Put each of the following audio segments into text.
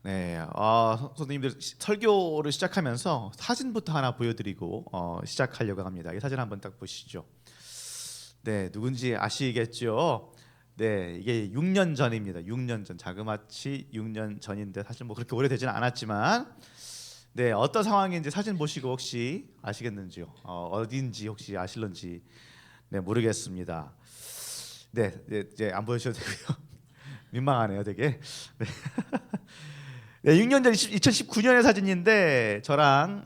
네, 선생님들 설교를 시작하면서 사진부터 하나 보여드리고 시작하려고 합니다. 이 사진 한번 딱 보시죠. 네, 누군지 아시겠죠? 네, 이게 6년 전입니다. 6년 전, 자그마치 6년 전인데 사실 뭐 그렇게 오래되지는 않았지만, 네, 어떤 상황인지 사진 보시고 혹시 아시겠는지요? 어딘지 혹시 아실런지 네 모르겠습니다. 네, 이제 안 보여주셔도 되고요. 민망하네요, 되게. 네. 네, 6년 전 2019년의 사진인데 저랑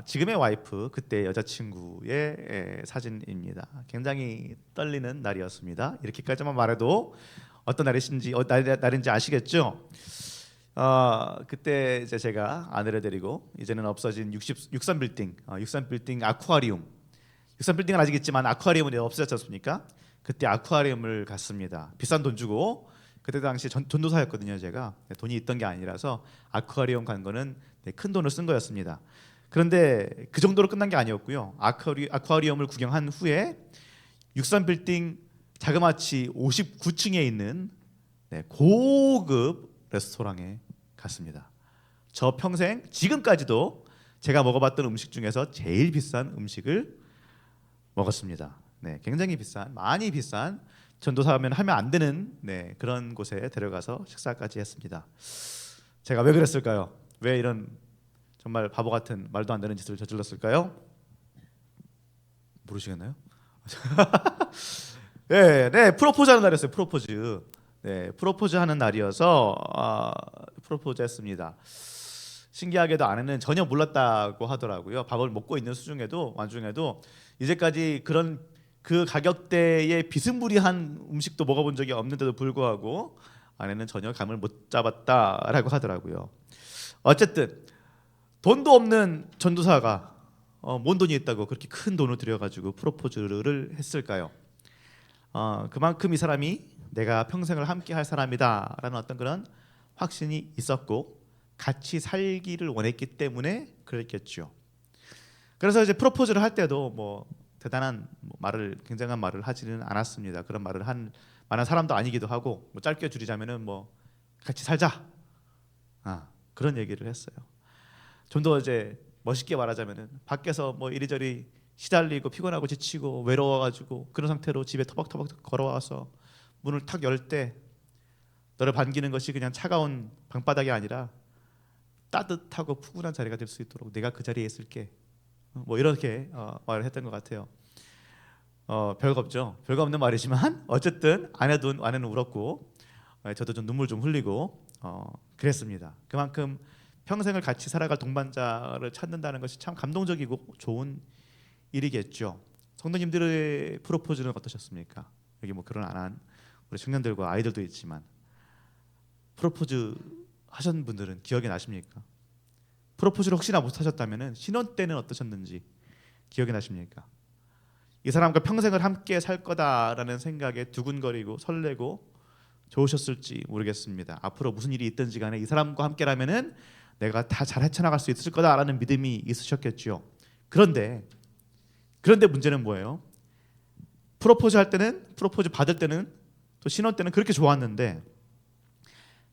지금의 와이프 그때 여자친구의 사진입니다. 굉장히 떨리는 날이었습니다. 이렇게까지만 말해도 어떤 날인지 아시겠죠? 그때 이제 제가 아내를 데리고 이제는 없어진 63빌딩, 63빌딩 아쿠아리움. 63빌딩은 아직 있지만 아쿠아리움은 이제 없어졌지 않습니까? 그때 아쿠아리움을 갔습니다. 비싼 돈 주고. 그때 당시 전도사였거든요. 제가 돈이 있던 게 아니라서 아쿠아리움 간 거는 큰 돈을 쓴 거였습니다. 그런데 그 정도로 끝난 게 아니었고요. 아쿠아리움을 구경한 후에 63빌딩 자그마치 59층에 있는 고급 레스토랑에 갔습니다. 저 평생 지금까지도 제가 먹어봤던 음식 중에서 제일 비싼 음식을 먹었습니다. 네, 굉장히 비싼, 많이 비싼 전도사면 하면 안 되는 그런 곳에 데려가서 식사까지 했습니다. 제가 왜 그랬을까요? 왜 이런 정말 바보 같은 말도 안 되는 짓을 저질렀을까요? 모르시겠나요? 네, 네, 프로포즈하는 날이었어요. 프로포즈. 네, 프로포즈하는 날이어서 프로포즈했습니다. 신기하게도 아내는 전혀 몰랐다고 하더라고요. 밥을 먹고 있는 와중에도 이제까지 그런 그 가격대의 비스무리한 음식도 먹어본 적이 없는데도 불구하고 아내는 전혀 감을 못 잡았다라고 하더라고요. 어쨌든 돈도 없는 전도사가 뭔 돈이 있다고 그렇게 큰 돈을 들여가지고 프로포즈를 했을까요? 그만큼 이 사람이 내가 평생을 함께할 사람이다라는 어떤 그런 확신이 있었고 같이 살기를 원했기 때문에 그랬겠죠. 그래서 이제 프로포즈를 할 때도 뭐 대단한 말을 굉장한 말을 하지는 않았습니다. 그런 말을 한 만한 사람도 아니기도 하고 뭐 짧게 줄이자면은 뭐 같이 살자 그런 얘기를 했어요. 좀 더 이제 멋있게 말하자면은 밖에서 뭐 이리저리 시달리고 피곤하고 지치고 외로워가지고 그런 상태로 집에 터벅터벅 걸어와서 문을 탁 열 때 너를 반기는 것이 그냥 차가운 방바닥이 아니라 따뜻하고 푸근한 자리가 될 수 있도록 내가 그 자리에 있을게. 뭐 이렇게 말을 했던 것 같아요. 별거 없죠. 별거 없는 말이지만 어쨌든 아내는 울었고 저도 좀 눈물 좀 흘리고 그랬습니다. 그만큼 평생을 같이 살아갈 동반자를 찾는다는 것이 참 감동적이고 좋은 일이겠죠. 성도님들의 프로포즈는 어떠셨습니까? 여기 뭐 결혼 안 한 우리 청년들과 아이들도 있지만 프로포즈 하신 분들은 기억이 나십니까? 프로포즈를 혹시나 못 하셨다면은 신혼 때는 어떠셨는지 기억이 나십니까? 이 사람과 평생을 함께 살 거다라는 생각에 두근거리고 설레고 좋으셨을지 모르겠습니다. 앞으로 무슨 일이 있든지 간에 이 사람과 함께라면은 내가 다 잘 헤쳐나갈 수 있을 거다라는 믿음이 있으셨겠죠. 그런데 문제는 뭐예요? 프로포즈 받을 때는 또 신혼 때는 그렇게 좋았는데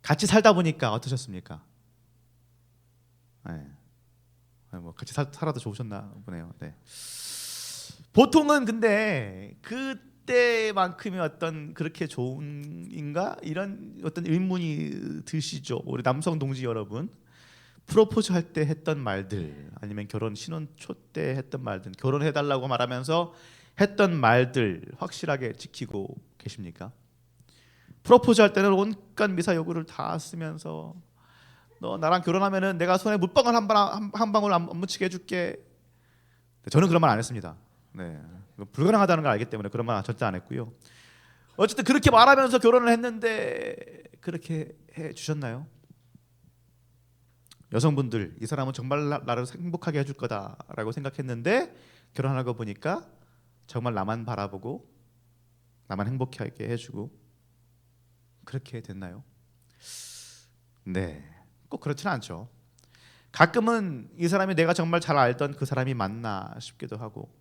같이 살다 보니까 어떠셨습니까? 네. 뭐 같이 살아도 좋으셨나 보네요. 네. 보통은 근데 그때만큼의 어떤 그렇게 좋은인가 이런 어떤 의문이 드시죠. 우리 남성 동지 여러분, 프로포즈 할 때 했던 말들 아니면 결혼 신혼 초 때 했던 말들, 결혼해달라고 말하면서 했던 말들 확실하게 지키고 계십니까? 프로포즈 할 때는 온갖 미사 여구를 다 쓰면서 너 나랑 결혼하면은 내가 손에 물방울 한 방울 안 묻히게 해줄게. 저는 그런 말 안 했습니다. 네, 불가능하다는 걸 알기 때문에 그런 말 절대 안 했고요. 어쨌든 그렇게 말하면서 결혼을 했는데 그렇게 해 주셨나요? 여성분들, 이 사람은 정말 나를 행복하게 해줄 거다라고 생각했는데 결혼하고 보니까 정말 나만 바라보고 나만 행복하게 해주고 그렇게 됐나요? 네, 꼭 그렇지는 않죠. 가끔은 이 사람이 내가 정말 잘 알던 그 사람이 맞나 싶기도 하고,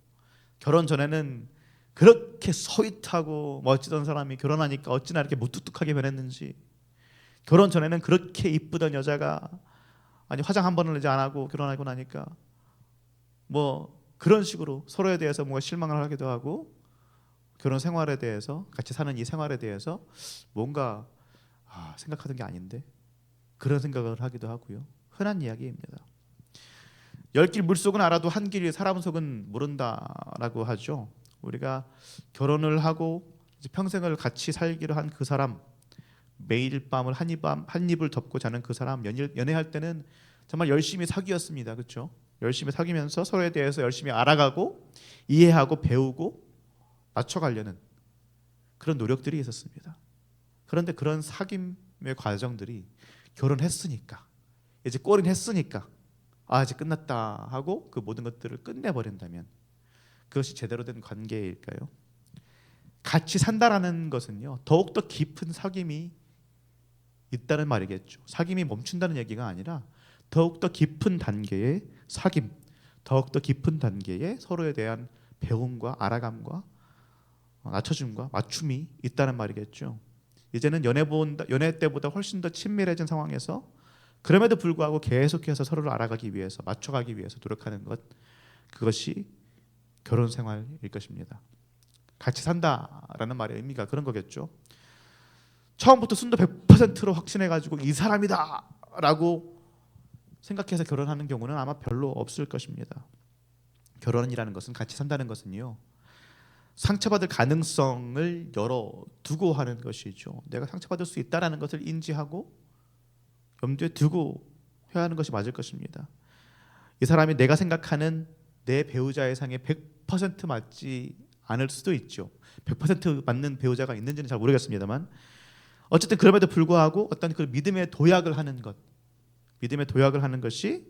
결혼 전에는 그렇게 서윗하고 멋지던 사람이 결혼하니까 어찌나 이렇게 무뚝뚝하게 변했는지, 결혼 전에는 그렇게 이쁘던 여자가 아니 화장 한 번을 이제 안 하고 결혼하고 나니까 뭐 그런 식으로 서로에 대해서 뭔가 실망을 하기도 하고 결혼 생활에 대해서 같이 사는 이 생활에 대해서 뭔가 생각하던 게 아닌데 그런 생각을 하기도 하고요. 흔한 이야기입니다. 열 길 물속은 알아도 한 길 사람 속은 모른다라고 하죠. 우리가 결혼을 하고 이제 평생을 같이 살기로 한 그 사람, 매일 밤을 한 입을 덮고 자는 그 사람, 연애할 때는 정말 열심히 사귀었습니다. 그렇죠? 열심히 사귀면서 서로에 대해서 열심히 알아가고 이해하고 배우고 맞춰가려는 그런 노력들이 있었습니다. 그런데 그런 사귐의 과정들이 결혼했으니까 이제 꼴은 했으니까 이제 끝났다 하고 그 모든 것들을 끝내버린다면 그것이 제대로 된 관계일까요? 같이 산다라는 것은요 더욱더 깊은 사귐이 있다는 말이겠죠. 사귐이 멈춘다는 얘기가 아니라 더욱더 깊은 단계의 사귐, 더욱더 깊은 단계의 서로에 대한 배움과 알아감과 낮춰줌과 맞춤이 있다는 말이겠죠. 이제는 연애 때보다 훨씬 더 친밀해진 상황에서 그럼에도 불구하고 계속해서 서로를 알아가기 위해서 맞춰가기 위해서 노력하는 것, 그것이 결혼 생활일 것입니다. 같이 산다라는 말의 의미가 그런 거겠죠. 처음부터 순도 100%로 확신해가지고 이 사람이다라고 생각해서 결혼하는 경우는 아마 별로 없을 것입니다. 결혼이라는 것은 같이 산다는 것은요 상처받을 가능성을 열어두고 하는 것이죠. 내가 상처받을 수 있다는 것을 인지하고 염두에 두고 해야 하는 것이 맞을 것입니다. 이 사람이 내가 생각하는 내 배우자의 상에 100% 맞지 않을 수도 있죠. 100% 맞는 배우자가 있는지는 잘 모르겠습니다만 어쨌든 그럼에도 불구하고 어떤 그 믿음의 도약을 하는 것, 믿음의 도약을 하는 것이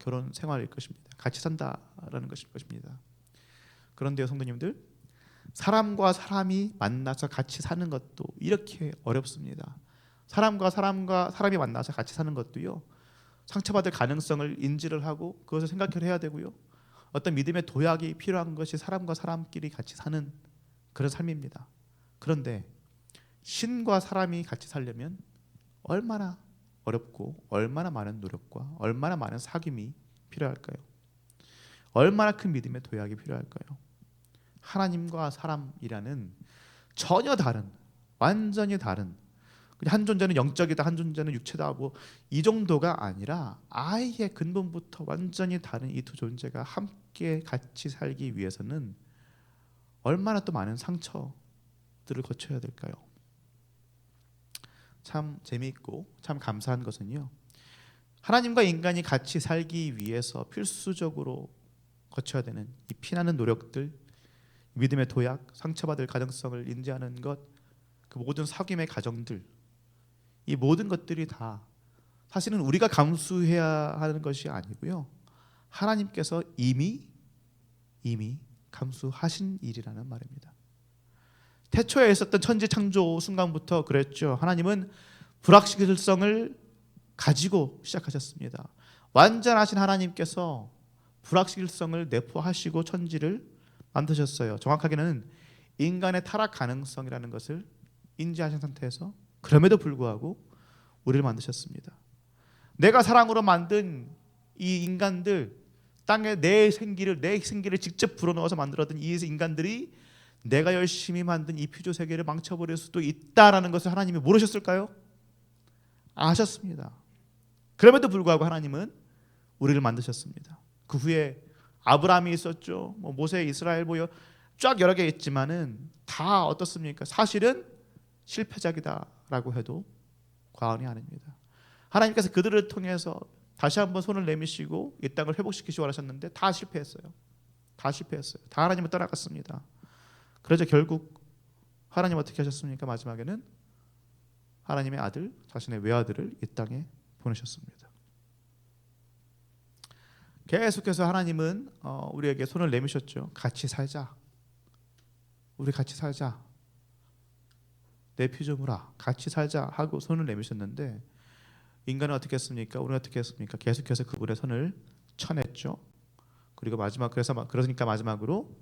결혼 생활일 것입니다. 같이 산다라는 것입니다. 그런데요 성도님들, 사람과 사람이 만나서 같이 사는 것도 이렇게 어렵습니다. 사람과 사람이 만나서 같이 사는 것도요 상처받을 가능성을 인지를 하고 그것을 생각을 해야 되고요 어떤 믿음의 도약이 필요한 것이 사람과 사람끼리 같이 사는 그런 삶입니다. 그런데 신과 사람이 같이 살려면 얼마나 어렵고 얼마나 많은 노력과 얼마나 많은 사귐이 필요할까요? 얼마나 큰 믿음의 도약이 필요할까요? 하나님과 사람이라는 전혀 다른, 완전히 다른, 한 존재는 영적이다, 한 존재는 육체다, 뭐 이 정도가 아니라 아예 근본부터 완전히 다른 이 두 존재가 함께 같이 살기 위해서는 얼마나 또 많은 상처들을 거쳐야 될까요? 참 재미있고 참 감사한 것은요 하나님과 인간이 같이 살기 위해서 필수적으로 거쳐야 되는 이 피나는 노력들, 믿음의 도약, 상처받을 가능성을 인지하는 것, 그 모든 사귐의 과정들, 이 모든 것들이 다 사실은 우리가 감수해야 하는 것이 아니고요 하나님께서 이미 감수하신 일이라는 말입니다. 태초에 있었던 천지 창조 순간부터 그랬죠. 하나님은 불확실성을 가지고 시작하셨습니다. 완전하신 하나님께서 불확실성을 내포하시고 천지를 만드셨어요. 정확하게는 인간의 타락 가능성이라는 것을 인지하신 상태에서 그럼에도 불구하고 우리를 만드셨습니다. 내가 사랑으로 만든 이 인간들, 땅에 내 생기를 직접 불어넣어서 만들었던 이 인간들이 내가 열심히 만든 이 피조 세계를 망쳐버릴 수도 있다라는 것을 하나님이 모르셨을까요? 아셨습니다. 그럼에도 불구하고 하나님은 우리를 만드셨습니다. 그 후에 아브라함이 있었죠. 뭐 모세, 이스라엘 쫙 여러 개 있지만은 다 어떻습니까? 사실은 실패작이다라고 해도 과언이 아닙니다. 하나님께서 그들을 통해서 다시 한번 손을 내미시고 이 땅을 회복시키시기 원하셨는데 다 실패했어요. 다 하나님을 떠나갔습니다. 그래서 결국 하나님 어떻게 하셨습니까? 마지막에는 하나님의 아들, 자신의 외아들을 이 땅에 보내셨습니다. 계속해서 하나님은 우리에게 손을 내미셨죠. 같이 살자. 우리 같이 살자. 내 피조물아 같이 살자 하고 손을 내미셨는데 인간은 어떻게 했습니까? 우리는 어떻게 했습니까? 계속해서 그분의 손을 쳐냈죠. 그리고 그러니까 마지막으로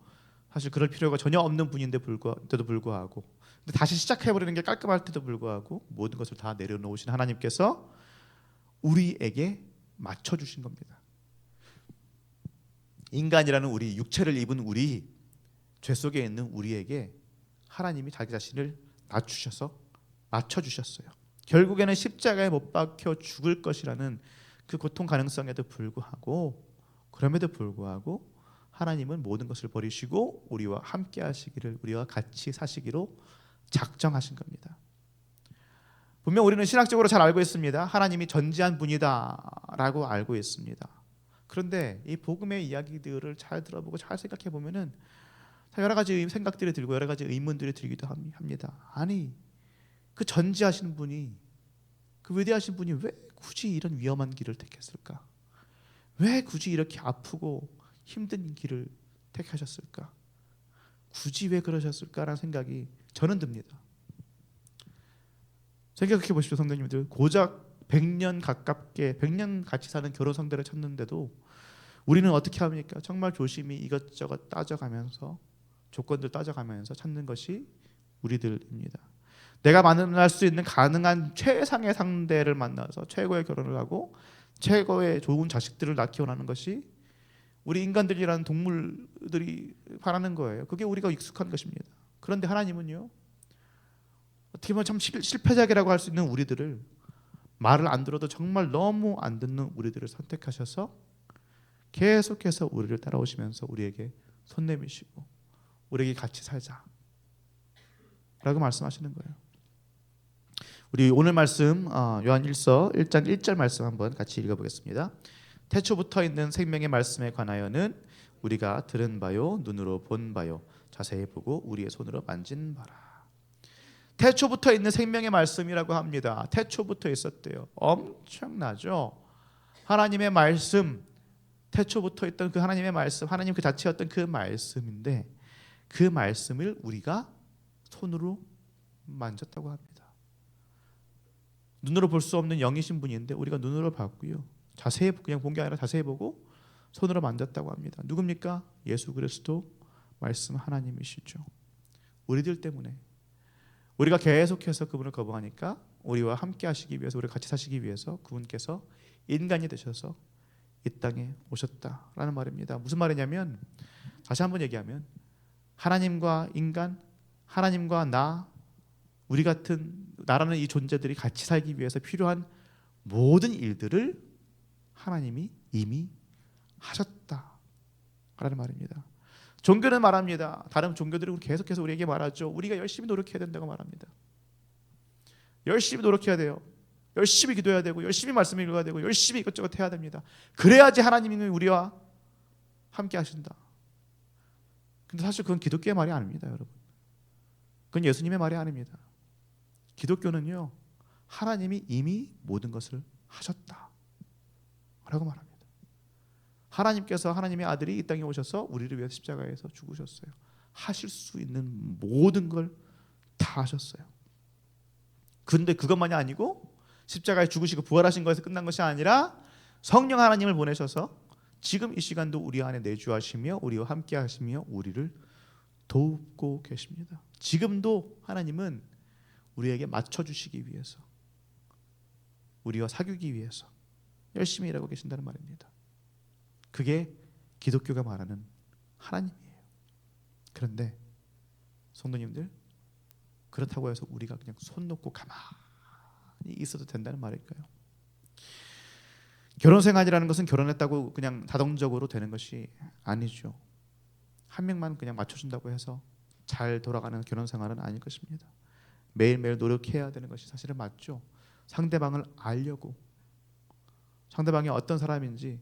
사실 그럴 필요가 전혀 없는 분인데도 불구하고 근데 다시 시작해버리는 게 깔끔할 때도 불구하고 모든 것을 다 내려놓으신 하나님께서 우리에게 맞춰주신 겁니다. 인간이라는 우리, 육체를 입은 우리, 죄 속에 있는 우리에게 하나님이 자기 자신을 낮추셔서 맞춰주셨어요. 결국에는 십자가에 못 박혀 죽을 것이라는 그 고통 가능성에도 불구하고, 그럼에도 불구하고 하나님은 모든 것을 버리시고 우리와 함께 하시기를, 우리와 같이 사시기로 작정하신 겁니다. 분명 우리는 신학적으로 잘 알고 있습니다. 하나님이 전지한 분이다라고 알고 있습니다. 그런데 이 복음의 이야기들을 잘 들어보고 잘 생각해 보면은 여러 가지 생각들이 들고 여러 가지 의문들이 들기도 합니다. 아니, 그 전지하신 분이, 그 위대하신 분이 왜 굳이 이런 위험한 길을 택했을까? 왜 굳이 이렇게 아프고 힘든 길을 택하셨을까? 굳이 왜 그러셨을까라는 생각이 저는 듭니다. 생각해 보십시오, 성도님들. 고작 100년 가깝게 100년 같이 사는 결혼 상대를 찾는데도 우리는 어떻게 합니까? 정말 조심히 이것저것 따져가면서, 조건들 따져가면서 찾는 것이 우리들입니다. 내가 만날 수 있는 가능한 최상의 상대를 만나서 최고의 결혼을 하고 최고의 좋은 자식들을 낳기 원하는 것이 우리 인간들이라는 동물들이 바라는 거예요. 그게 우리가 익숙한 것입니다. 그런데 하나님은요, 어떻게 보면 참 실패작이라고 할 수 있는 우리들을, 말을 안 들어도 정말 너무 안 듣는 우리들을 선택하셔서 계속해서 우리를 따라오시면서 우리에게 손 내미시고 우리에게 같이 살자 라고 말씀하시는 거예요. 우리 오늘 말씀 요한일서 1장 1절 말씀 한번 같이 읽어보겠습니다. 태초부터 있는 생명의 말씀에 관하여는 우리가 들은 바요, 눈으로 본 바요, 자세히 보고 우리의 손으로 만진 바라. 태초부터 있는 생명의 말씀이라고 합니다. 태초부터 있었대요. 엄청나죠? 하나님의 말씀, 태초부터 있던 그 하나님의 말씀, 하나님 그 자체였던 그 말씀인데 그 말씀을 우리가 손으로 만졌다고 합니다. 눈으로 볼 수 없는 영이신 분인데 우리가 눈으로 봤고요, 자세히 그냥 본 게 아니라 자세히 보고 손으로 만졌다고 합니다. 누굽니까? 예수 그리스도 말씀 하나님이시죠. 우리들 때문에, 우리가 계속해서 그분을 거부하니까 우리와 함께 하시기 위해서, 우리가 같이 사시기 위해서 그분께서 인간이 되셔서 이 땅에 오셨다라는 말입니다. 무슨 말이냐면, 다시 한번 얘기하면 하나님과 인간, 하나님과 나, 우리 같은 나라는 이 존재들이 같이 살기 위해서 필요한 모든 일들을 하나님이 이미 하셨다라는 말입니다. 종교는 말합니다. 다른 종교들은 계속해서 우리에게 말하죠. 우리가 열심히 노력해야 된다고 말합니다. 열심히 노력해야 돼요. 열심히 기도해야 되고 열심히 말씀 읽어야 되고 열심히 이것저것 해야 됩니다. 그래야지 하나님이 우리와 함께 하신다. 근데 사실 그건 기독교의 말이 아닙니다, 여러분. 그건 예수님의 말이 아닙니다. 기독교는요, 하나님이 이미 모든 것을 하셨다 라고 말합니다. 하나님께서, 하나님의 아들이 이 땅에 오셔서 우리를 위해서 십자가에서 죽으셨어요. 하실 수 있는 모든 걸 다 하셨어요. 그런데 그것만이 아니고 십자가에 죽으시고 부활하신 것에서 끝난 것이 아니라 성령 하나님을 보내셔서 지금 이 시간도 우리 안에 내주하시며 우리와 함께 하시며 우리를 돕고 계십니다. 지금도 하나님은 우리에게 맞춰주시기 위해서, 우리와 사귀기 위해서 열심히 일하고 계신다는 말입니다. 그게 기독교가 말하는 하나님이에요. 그런데 성도님들, 그렇다고 해서 우리가 그냥 손 놓고 가만히 있어도 된다는 말일까요? 결혼 생활이라는 것은 결혼했다고 그냥 자동적으로 되는 것이 아니죠. 한 명만 그냥 맞춰준다고 해서 잘 돌아가는 결혼 생활은 아닐 것입니다. 매일매일 노력해야 되는 것이 사실은 맞죠. 상대방을 알려고, 상대방이 어떤 사람인지,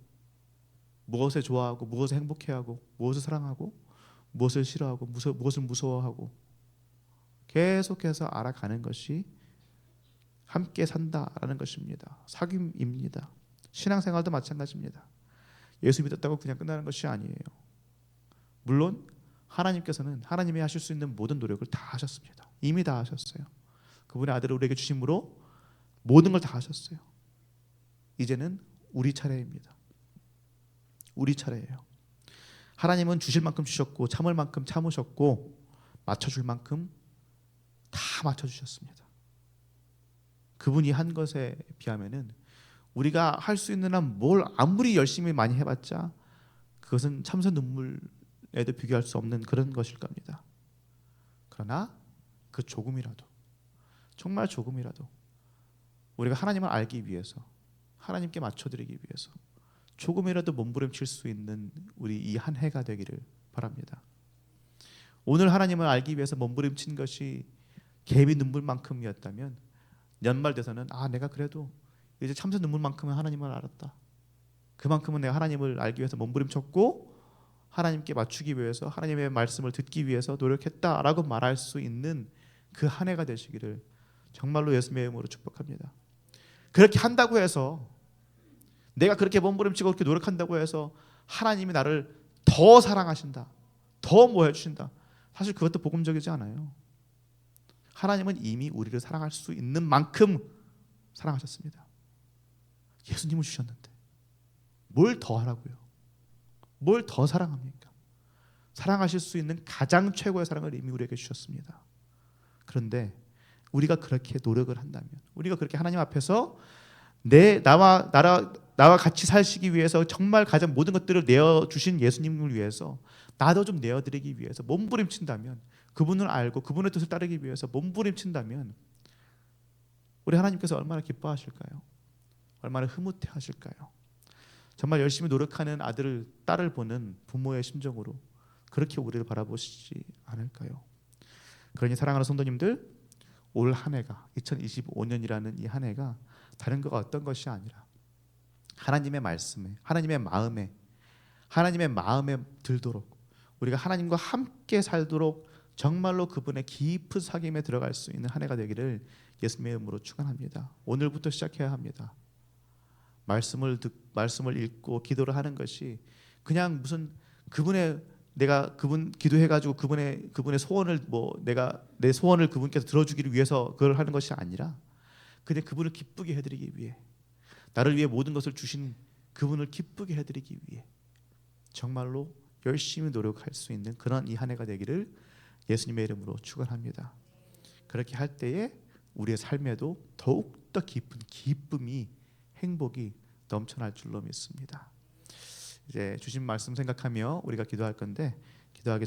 무엇에 좋아하고 무엇에 행복해하고 무엇을 사랑하고 무엇을 싫어하고 무엇을 무서워하고 계속해서 알아가는 것이 함께 산다라는 것입니다. 사귐입니다. 신앙생활도 마찬가지입니다. 예수 믿었다고 그냥 끝나는 것이 아니에요. 물론 하나님께서는 하나님이 하실 수 있는 모든 노력을 다 하셨습니다. 이미 다 하셨어요. 그분의 아들을 우리에게 주심으로 모든 걸 다 하셨어요. 이제는 우리 차례입니다. 우리 차례예요. 하나님은 주실 만큼 주셨고 참을 만큼 참으셨고 맞춰줄 만큼 다 맞춰주셨습니다. 그분이 한 것에 비하면은 우리가 할 수 있는 한 뭘 아무리 열심히 많이 해봤자 그것은 참새 눈물에도 비교할 수 없는 그런 것일 겁니다. 그러나 그 조금이라도, 정말 조금이라도 우리가 하나님을 알기 위해서, 하나님께 맞춰드리기 위해서 조금이라도 몸부림칠 수 있는 우리 이 한 해가 되기를 바랍니다. 오늘 하나님을 알기 위해서 몸부림친 것이 개미 눈물만큼이었다면 연말 돼서는 내가 그래도 이제 참새 눈물만큼은 하나님을 알았다. 그만큼은 내가 하나님을 알기 위해서 몸부림쳤고 하나님께 맞추기 위해서, 하나님의 말씀을 듣기 위해서 노력했다라고 말할 수 있는 그 한 해가 되시기를 정말로 예수님의 이름으로 축복합니다. 그렇게 한다고 해서, 내가 그렇게 몸부림치고 그렇게 노력한다고 해서 하나님이 나를 더 사랑하신다, 더 뭐 해주신다, 사실 그것도 복음적이지 않아요. 하나님은 이미 우리를 사랑할 수 있는 만큼 사랑하셨습니다. 예수님을 주셨는데 뭘 더 하라고요? 뭘 더 사랑합니까? 사랑하실 수 있는 가장 최고의 사랑을 이미 우리에게 주셨습니다. 그런데 우리가 그렇게 노력을 한다면, 우리가 그렇게 하나님 앞에서 나와 같이 사시기 위해서 정말 가장 모든 것들을 내어주신 예수님을 위해서 나도 좀 내어드리기 위해서 몸부림친다면, 그분을 알고 그분의 뜻을 따르기 위해서 몸부림친다면 우리 하나님께서 얼마나 기뻐하실까요? 얼마나 흐뭇해하실까요? 정말 열심히 노력하는 아들을, 딸을 보는 부모의 심정으로 그렇게 우리를 바라보시지 않을까요? 그러니 사랑하는 성도님들, 올 한 해가, 2025년이라는 이 한 해가 다른 것과 어떤 것이 아니라 하나님의 말씀에, 하나님의 마음에 들도록, 우리가 하나님과 함께 살도록 정말로 그분의 깊은 사귐에 들어갈 수 있는 한 해가 되기를 예수님의 이름으로 축원합니다. 오늘부터 시작해야 합니다. 말씀을 읽고 기도를 하는 것이 그냥 무슨 내가 그분 기도해가지고 그분의 소원을 내가 내 소원을 그분께서 들어주기를 위해서 그걸 하는 것이 아니라 그냥 그분을 기쁘게 해드리기 위해, 나를 위해 모든 것을 주신 그분을 기쁘게 해드리기 위해 정말로 열심히 노력할 수 있는 그런 이 한 해가 되기를 예수님의 이름으로 축원합니다. 그렇게 할 때에 우리의 삶에도 더욱더 깊은 기쁨이, 행복이 넘쳐날 줄로 믿습니다. 이제 주신 말씀 생각하며 우리가 기도할 건데, 기도하기